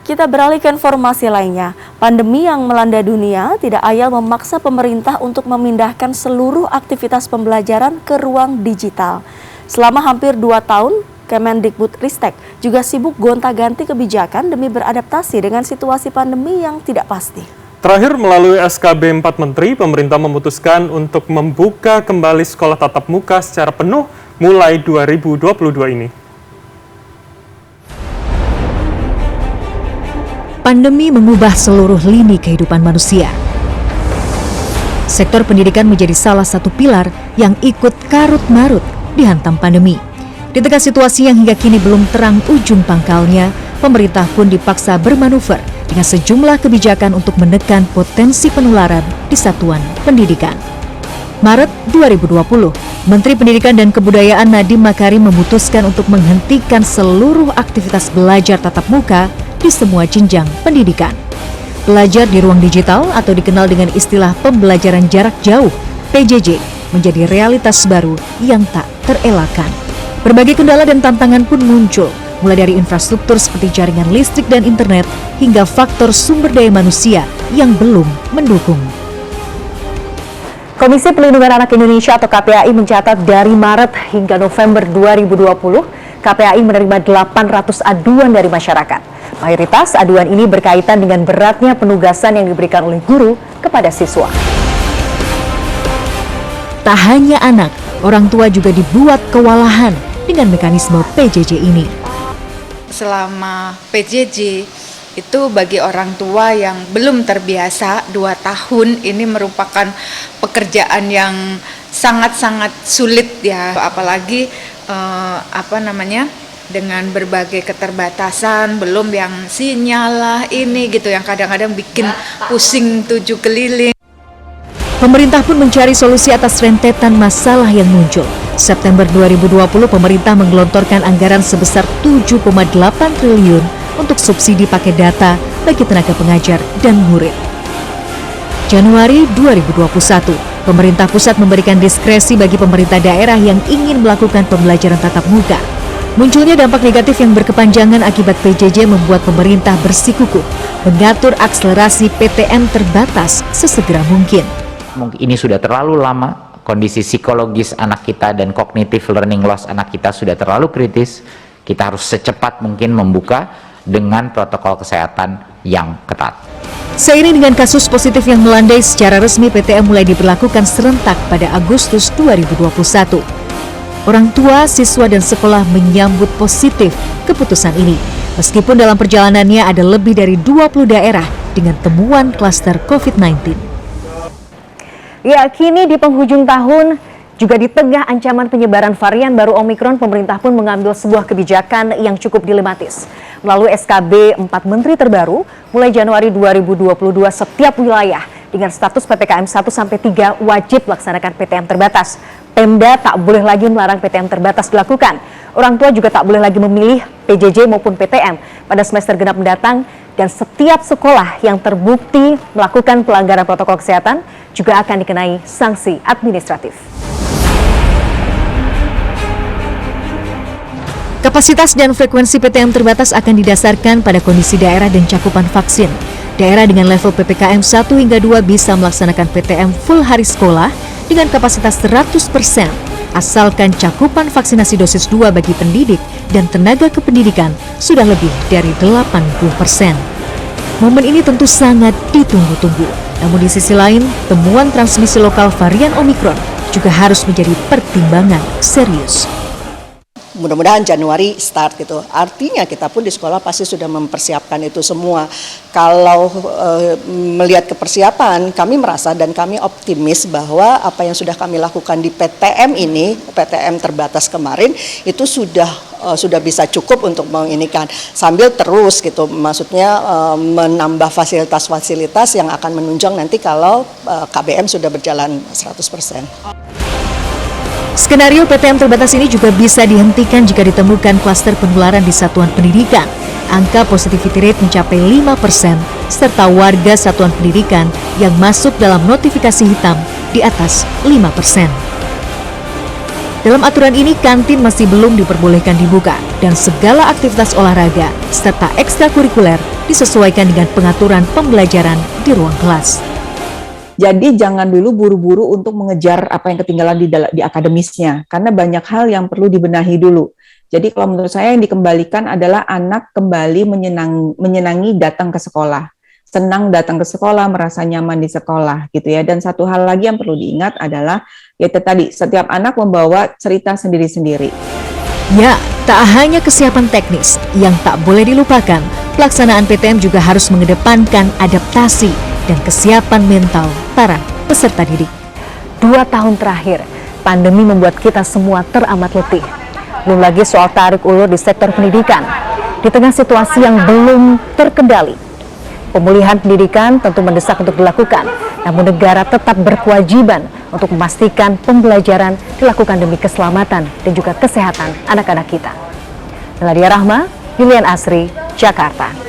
Kita beralih ke informasi lainnya. Pandemi yang melanda dunia tidak ayal memaksa pemerintah untuk memindahkan seluruh aktivitas pembelajaran ke ruang digital. Selama hampir 2 tahun, Kemendikbudristek juga sibuk gonta-ganti kebijakan demi beradaptasi dengan situasi pandemi yang tidak pasti. Terakhir, melalui SKB 4 Menteri, pemerintah memutuskan untuk membuka kembali sekolah tatap muka secara penuh mulai 2022 ini. Pandemi mengubah seluruh lini kehidupan manusia. Sektor pendidikan menjadi salah satu pilar yang ikut karut-marut dihantam pandemi. Di tengah situasi yang hingga kini belum terang ujung pangkalnya, pemerintah pun dipaksa bermanuver dengan sejumlah kebijakan untuk menekan potensi penularan di satuan pendidikan. Maret 2020, Menteri Pendidikan dan Kebudayaan Nadiem Makarim memutuskan untuk menghentikan seluruh aktivitas belajar tatap muka di semua jenjang pendidikan. Belajar di ruang digital atau dikenal dengan istilah pembelajaran jarak jauh (PJJ) menjadi realitas baru yang tak terelakkan. Berbagai kendala dan tantangan pun muncul, mulai dari infrastruktur seperti jaringan listrik dan internet hingga faktor sumber daya manusia yang belum mendukung. Komisi Pelindungan Anak Indonesia atau KPAI mencatat dari Maret hingga November 2020, KPAI menerima 800 aduan dari masyarakat. Mayoritas aduan ini berkaitan dengan beratnya penugasan yang diberikan oleh guru kepada siswa. Tak hanya anak, orang tua juga dibuat kewalahan dengan mekanisme PJJ ini. Selama PJJ itu bagi orang tua yang belum terbiasa 2 tahun ini merupakan pekerjaan yang sangat-sangat sulit ya, apalagi dengan berbagai keterbatasan, belum yang sinyal lah ini gitu yang kadang-kadang bikin pusing 7 keliling. Pemerintah pun mencari solusi atas rentetan masalah yang muncul. September 2020, pemerintah menggelontorkan anggaran sebesar 7,8 triliun untuk subsidi paket data bagi tenaga pengajar dan murid. Januari 2021, pemerintah pusat memberikan diskresi bagi pemerintah daerah yang ingin melakukan pembelajaran tatap muka. Munculnya dampak negatif yang berkepanjangan akibat PJJ membuat pemerintah bersikukuh mengatur akselerasi PTM terbatas sesegera mungkin. Mungkin ini sudah terlalu lama, kondisi psikologis anak kita dan cognitive learning loss anak kita sudah terlalu kritis. Kita harus secepat mungkin membuka dengan protokol kesehatan yang ketat. Seiring dengan kasus positif yang melandai, secara resmi PTM mulai diberlakukan serentak pada Agustus 2021. Orang tua, siswa, dan sekolah menyambut positif keputusan ini. Meskipun dalam perjalanannya ada lebih dari 20 daerah dengan temuan klaster COVID-19. Ya, kini di penghujung tahun, juga di tengah ancaman penyebaran varian baru Omikron, pemerintah pun mengambil sebuah kebijakan yang cukup dilematis. Melalui SKB 4 Menteri terbaru, mulai Januari 2022 setiap wilayah dengan status PPKM 1-3 wajib melaksanakan PTM terbatas. Pemda tak boleh lagi melarang PTM terbatas dilakukan. Orang tua juga tak boleh lagi memilih PJJ maupun PTM pada semester genap mendatang, dan setiap sekolah yang terbukti melakukan pelanggaran protokol kesehatan juga akan dikenai sanksi administratif. Kapasitas dan frekuensi PTM terbatas akan didasarkan pada kondisi daerah dan cakupan vaksin. Daerah dengan level PPKM 1 hingga 2 bisa melaksanakan PTM full hari sekolah dengan kapasitas 100%, asalkan cakupan vaksinasi dosis 2 bagi pendidik dan tenaga kependidikan sudah lebih dari 80%. Momen ini tentu sangat ditunggu-tunggu. Namun di sisi lain, temuan transmisi lokal varian Omikron juga harus menjadi pertimbangan serius. Mudah-mudahan Januari start gitu. Artinya kita pun di sekolah pasti sudah mempersiapkan itu semua. Kalau melihat kepersiapan, kami merasa dan kami optimis bahwa apa yang sudah kami lakukan di PTM ini, PTM terbatas kemarin, itu sudah bisa cukup untuk menginikan. Sambil terus gitu, maksudnya menambah fasilitas-fasilitas yang akan menunjang nanti kalau KBM sudah berjalan 100%. Skenario PTM terbatas ini juga bisa dihentikan jika ditemukan klaster penularan di satuan pendidikan. Angka positivity rate mencapai 5%, serta warga satuan pendidikan yang masuk dalam notifikasi hitam di atas 5%. Dalam aturan ini, kantin masih belum diperbolehkan dibuka dan segala aktivitas olahraga serta ekstrakurikuler disesuaikan dengan pengaturan pembelajaran di ruang kelas. Jadi jangan dulu buru-buru untuk mengejar apa yang ketinggalan di akademisnya, karena banyak hal yang perlu dibenahi dulu. Jadi kalau menurut saya yang dikembalikan adalah anak kembali menyenangi datang ke sekolah. Senang datang ke sekolah, merasa nyaman di sekolah gitu ya. Dan satu hal lagi yang perlu diingat adalah yaitu tadi setiap anak membawa cerita sendiri-sendiri. Ya, tak hanya kesiapan teknis yang tak boleh dilupakan, pelaksanaan PTM juga harus mengedepankan adaptasi dan kesiapan mental para peserta didik. 2 tahun terakhir, pandemi membuat kita semua teramat letih. Belum lagi soal tarik ulur di sektor pendidikan. Di tengah situasi yang belum terkendali, pemulihan pendidikan tentu mendesak untuk dilakukan, namun negara tetap berkewajiban untuk memastikan pembelajaran dilakukan demi keselamatan dan juga kesehatan anak-anak kita. Meladia Rahma, Julian Asri, Jakarta.